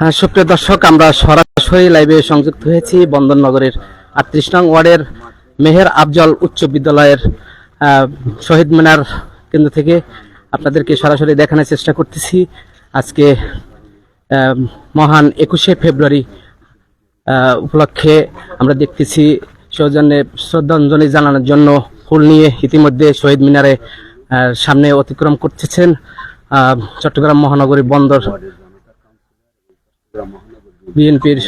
হ্যাঁ, সুপ্রিয় দর্শক, আমরা সরাসরি লাইভে সংযুক্ত হয়েছি বন্দরনগরের ৩৮ নং ওয়ার্ডের মেহের আফজল উচ্চ বিদ্যালয়ের শহীদ মিনার কেন্দ্র থেকে আপনাদেরকে সরাসরি দেখানোর চেষ্টা করতেছি। আজকে মহান ২১শে ফেব্রুয়ারি উপলক্ষে আমরা দেখতেছি সৌজন্যে শ্রদ্ধাঞ্জলি জানানোর জন্য ফুল নিয়ে ইতিমধ্যে শহীদ মিনারে সামনে অতিক্রম করতেছেন চট্টগ্রাম মহানগরী বন্দর বিএনপির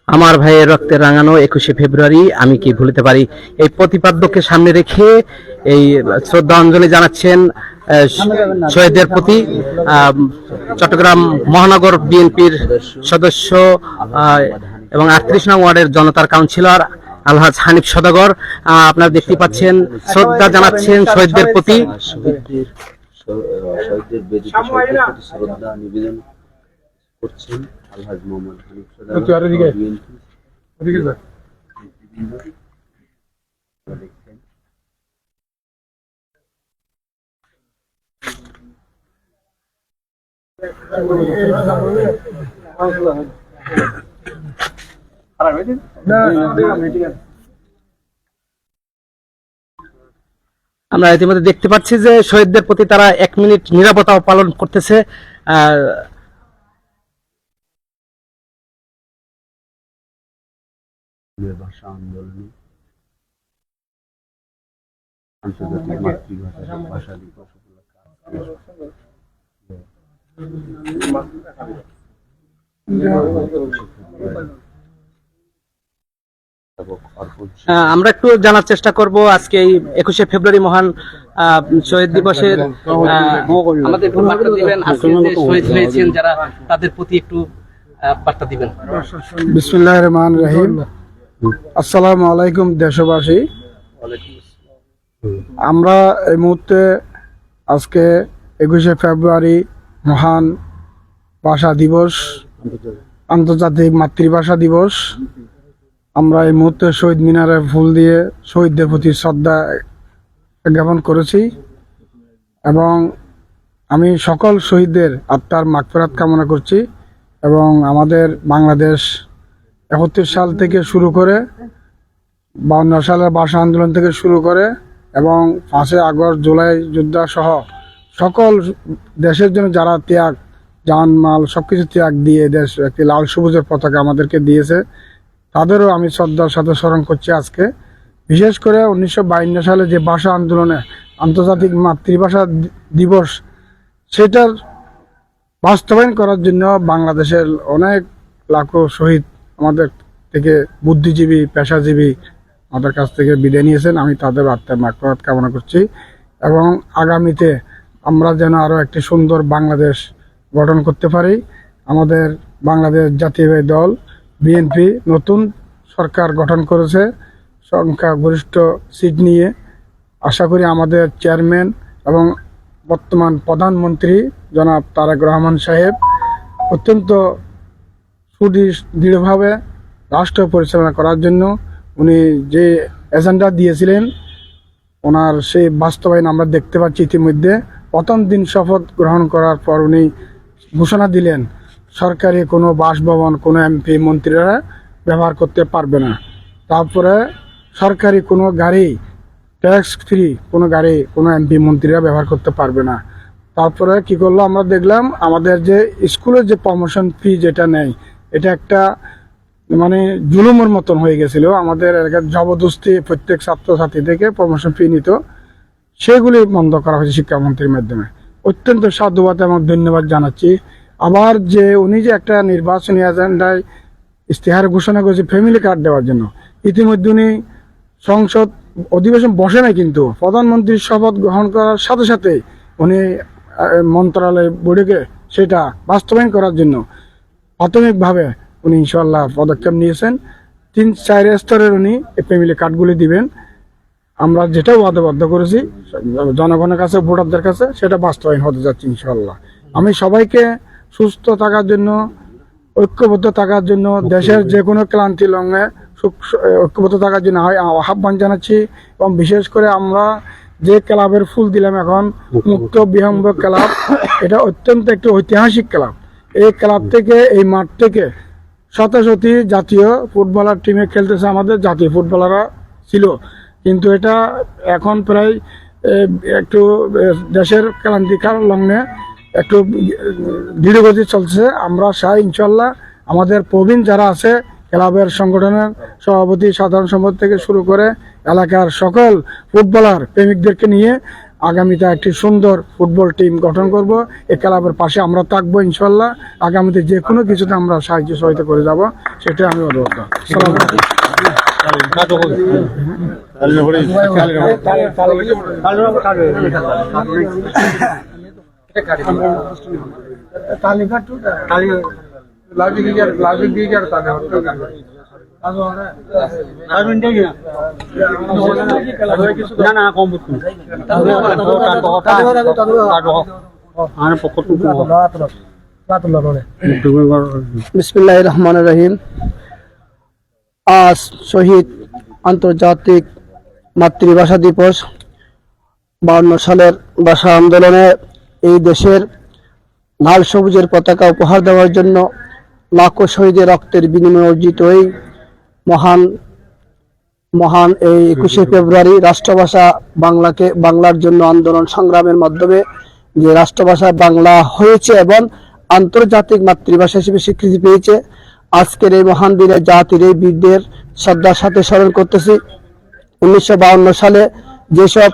আমার ভাইয়ের রক্তে রাঙানো ২১শে ফেব্রুয়ারি আমি কি ভুলতে পারি। এই প্রতিপাদ্যকে সামনে রেখে এই শ্রদ্ধাঞ্জলি জানাচ্ছেন শহীদদের প্রতি চট্টগ্রাম মহানগর বিএনপির সদস্য এবং ৩৮ নং ওয়ার্ডের জনতার কাউন্সিলর আলহাজ হানিফ সওদাগর। আপনারা দেখতে পাচ্ছেন শ্রদ্ধা জানাচ্ছেন শহীদদের প্রতি। শ্রদ্ধা নিবেদন করছেন আলহাজ মোহাম্মদ হানিফ সওদাগর। আমরা ইতিমধ্যে দেখতে পাচ্ছি যে শহীদদের প্রতি তারা ১ মিনিট নীরবতা পালন করতেছে। ভাষা আন্দোলনে আন্তর্জাতিক মাতৃভাষা ভাষা দিবস আমরা একটু জানার চেষ্টা করব আজকে এই ২১শে ফেব্রুয়ারি মহান শহীদ দিবসের আমাদের বার্তা দিবেন। আজকে যে শহীদ হয়েছেন যারা, তাদের প্রতি একটু বার্তা দিবেন। বিসমিল্লাহির রহমানির রহিম। আসসালামু আলাইকুম দেশবাসী। আমরা এই মুহূর্তে আজকে ২১শে ফেব্রুয়ারি মহান ভাষা দিবস, আন্তর্জাতিক মাতৃভাষা দিবস। আমরা এই মুহূর্তে শহীদ মিনারে ফুল দিয়ে শহীদদের প্রতি শ্রদ্ধা জ্ঞাপন করেছি এবং আমি সকল শহীদদের আত্মার মাগফিরাত কামনা করছি এবং আমাদের বাংলাদেশ ৭১ সাল থেকে শুরু করে ৫২ সালের ভাষা আন্দোলন থেকে শুরু করে এবং ৫ই আগস্ট জুলাই যোদ্ধা সহ সকল দেশের জন্য যারা ত্যাগ, জানমাল সবকিছু ত্যাগ দিয়ে দেশ একটি লাল সবুজের পতাকা আমাদেরকে দিয়েছে, তাদেরও আমি শ্রদ্ধার সাথে স্মরণ করছি আজকে। বিশেষ করে ১৯৫২ সালে যে ভাষা আন্দোলনে আন্তর্জাতিক মাতৃভাষা দিবস, সেটার বাস্তবায়ন করার জন্য বাংলাদেশের অনেক লাখো শহীদ আমাদের থেকে বুদ্ধিজীবী, পেশাজীবী আমাদের কাছ থেকে বিদায় নিয়েছেন। আমি তাদের আত্মার মাগফিরাত কামনা করছি এবং আগামীতে আমরা যেন আরও একটি সুন্দর বাংলাদেশ গঠন করতে পারি। আমাদের বাংলাদেশ জাতীয়তাবাদী দল বিএনপি নতুন সরকার গঠন করেছে সংখ্যাগরিষ্ঠ সিট নিয়ে। আশা করি আমাদের চেয়ারম্যান এবং বর্তমান প্রধানমন্ত্রী জনাব তারেক রহমান সাহেব অত্যন্ত সুদৃঢ়ভাবে রাষ্ট্র পরিচালনা করার জন্য উনি যে এজেন্ডা দিয়েছিলেন, ওনার সেই বাস্তবায়ন আমরা দেখতে পাচ্ছি। ইতিমধ্যে প্রথম দিন শপথ গ্রহণ করার পর উনি ঘোষণা দিলেন সরকারি কোনো বাসভবন কোনো এমপি মন্ত্রীরা ব্যবহার করতে পারবে না। তারপরে সরকারি কোনো গাড়ি, ট্যাক্স ফ্রি কোনো গাড়ি কোনো এমপি মন্ত্রীরা ব্যবহার করতে পারবে না। তারপরে কি করলো, আমরা দেখলাম আমাদের যে স্কুলের যে প্রমোশন ফি যেটা নেয়, এটা একটা মানে জুলুমের মতন হয়ে গেছিল। আমাদের এলাকার জবরদস্তি প্রত্যেক ছাত্রছাত্রী থেকে প্রমোশন ফি নিত, সেগুলি বন্ধ করা হয়েছে শিক্ষামন্ত্রীর মাধ্যমে। অত্যন্ত সাধুবাদ এবং ধন্যবাদ জানাচ্ছি। আবার যে উনি যে একটা নির্বাচনী এজেন্ডায় ইশতেহার ঘোষণা করেছে ফ্যামিলি কার্ড দেওয়ার জন্য, ইতিমধ্যে উনি সংসদ অধিবেশন বসে নাই, কিন্তু প্রধানমন্ত্রীর শপথ গ্রহণ করার সাথে সাথে উনি মন্ত্রণালয় বৈঠকে সেটা বাস্তবায়ন করার জন্য প্রাথমিকভাবে উনি ইনশাআল্লাহ পদক্ষেপ নিয়েছেন। ৩-৪ স্তরের উনি এই ফ্যামিলি কার্ডগুলি দিবেন। আমরা যেটা ওয়াদাবদ্ধ করেছি জনগণের কাছে, ভোটারদের কাছে, সেটা বাস্তবায়ন হতে যাচ্ছে ইনশাআল্লাহ। আমি সবাইকে সুস্থ থাকার জন্য, ঐক্যবদ্ধ থাকার জন্য, দেশের যে কোনো ক্লান্তি লঙ্ঘে ঐক্যবদ্ধ থাকার জন্য আহ্বান জানাচ্ছি। এবং বিশেষ করে আমরা যে ক্লাবের ফুল দিলাম এখন, মুক্ত বিহঙ্গ ক্লাব, এটা অত্যন্ত একটি ঐতিহাসিক ক্লাব। এই ক্লাব থেকে, এই মাঠ থেকে শত শত জাতীয় ফুটবলার টিমে খেলতেছে, আমাদের জাতীয় ফুটবলাররা ছিল, কিন্তু এটা এখন প্রায় একটু দেশের ক্লান্তিকার লগ্নে একটু ধীরগতি চলছে। আমরা চাই ইনশাল্লাহ আমাদের প্রবীণ যারা আছে ক্লাবের সংগঠনের সভাপতি, সাধারণ সম্পাদক থেকে শুরু করে এলাকার সকল ফুটবলার প্রেমিকদেরকে নিয়ে আগামীতে একটি সুন্দর ফুটবল টিম গঠন করব। এই ক্লাবের পাশে আমরা থাকবো ইনশাল্লাহ। আগামীতে যে কোনো কিছুতে আমরা সাহায্য সহায়তা করে যাব, সেটা আমি অনুরোধ করব। বিসমিল্লাহির রহমানির রহিম। আজ শহীদ আন্তর্জাতিক মাতৃভাষা দিবস। 52 সালের ভাষা আন্দোলনে এই দেশের লাল সবুজের পতাকা উপহার দেওয়ার জন্য লাখো শহীদের রক্তের বিনিময়ে অর্জিত এই মহান এই 21শে ফেব্রুয়ারি রাষ্ট্রভাষা বাংলার জন্য আন্দোলন সংগ্রামের মাধ্যমে যে রাষ্ট্রভাষা বাংলা হয়েছে এবং আন্তর্জাতিক মাতৃভাষা হিসেবে স্বীকৃতি পেয়েছে। আজকের এই মহান দিনে জাতির এই বীরদের শ্রদ্ধার সাথে স্মরণ করতেছি। 1952 সালে যেসব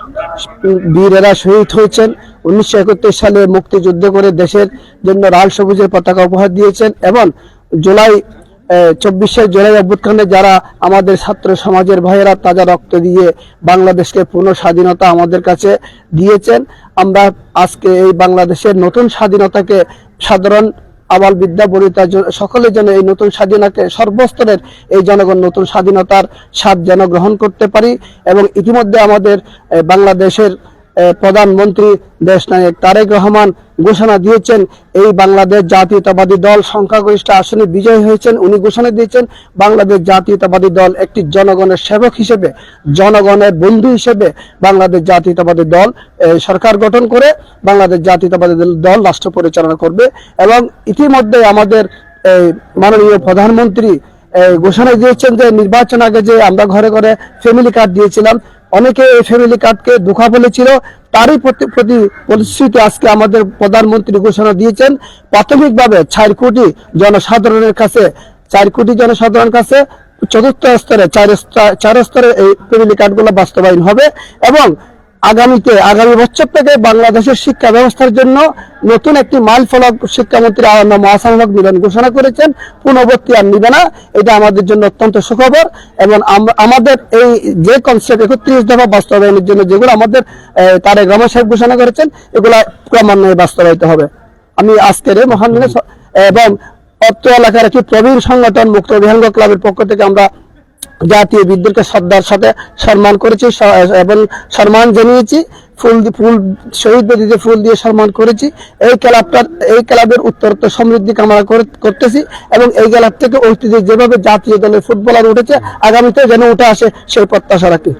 বীরেরা শহীদ হয়েছেন, 1971 সালে মুক্তিযুদ্ধ করে দেশের জন্য লাল সবুজের পতাকা উপহার দিয়েছেন, এবং 24শে জুলাই অভ্যুত্থানে যারা আমাদের ছাত্র সমাজের ভাইয়েরা তাজা রক্ত দিয়ে বাংলাদেশকে পূর্ণ স্বাধীনতা আমাদের কাছে দিয়েছেন। আমরা আজকে এই বাংলাদেশের নতুন স্বাধীনতাকে সাধারণ আবাল বিদ্যা বনিতা সকলের জন্য এই নতুন স্বাধীনতাকে সর্বস্তরের এই জনগণ নতুন স্বাধীনতার স্বাদ যেন গ্রহণ করতে পারি। এবং ইতিমধ্যে আমাদের বাংলাদেশের প্রধানমন্ত্রী দেশনায়ক তারেক রহমান ঘোষণা দিয়েছেন, এই বাংলাদেশ জাতীয়তাবাদী দল সংখ্যাগরিষ্ঠ আসনে বিজয়ী হয়েছেন। উনি ঘোষণা দিয়েছেন বাংলাদেশ জাতীয়তাবাদী দল একটি জনগণের সেবক হিসেবে, জনগণের বন্ধু হিসেবে বাংলাদেশ জাতীয়তাবাদী দল সরকার গঠন করে বাংলাদেশ জাতীয়তাবাদী দল রাষ্ট্র পরিচালনা করবে। এবং ইতিমধ্যে আমাদের মাননীয় প্রধানমন্ত্রী ঘোষণা দিয়েছেন যে নির্বাচন আগে যে আমরা ঘরে ঘরে ফ্যামিলি কার্ড দিয়েছিলাম, অনেকে এই ফ্যামিলি কার্ডকে ধোঁকা বলেছিল, তারই প্রতি প্রতিশ্রুতি আজকে আমাদের প্রধানমন্ত্রী ঘোষণা দিয়েছেন। প্রাথমিকভাবে 4 কোটি জনসাধারণের কাছে চতুর্থ স্তরে 4 স্তরে এই ফ্যামিলি কার্ডগুলো বাস্তবায়ন হবে। এবং আগামী বছর থেকে বাংলাদেশের শিক্ষা ব্যবস্থার জন্য নতুন একটি মাইল ফলক শিক্ষামন্ত্রী আনন্দ মহাসান হক মিলন ঘোষণা করেছেন, পুনর্বর্তী আর নিবে না। এটা আমাদের জন্য অত্যন্ত সুখবর। এবং আমাদের এই যে কনসেপ্ট 31 দফা বাস্তবায়নের জন্য যেগুলো আমাদের তারেক রহমান সাহেব ঘোষণা করেছেন, এগুলা ক্রমান্বয়ে বাস্তবায়িত হবে। আমি আজকের এই মহান দিনে এবং অত্র এলাকার একটি প্রবীণ সংগঠন মুক্ত বিহঙ্গ ক্লাবের পক্ষ থেকে আমরা জাতীয় বীরদেরকে শ্রদ্ধার সাথে সম্মান করেছি এবং সম্মান জানিয়েছি। শহীদ বেদিতে ফুল দিয়ে সম্মান করেছি। এই ক্লাবের উত্তরোত্তর সমৃদ্ধি কামনা করতেছি এবং এই ক্লাব থেকে ঐতিহ্য যেভাবে জাতীয় দলের ফুটবলার উঠেছে, আগামীতে যেন উঠে আসে সেই প্রত্যাশা রাখি।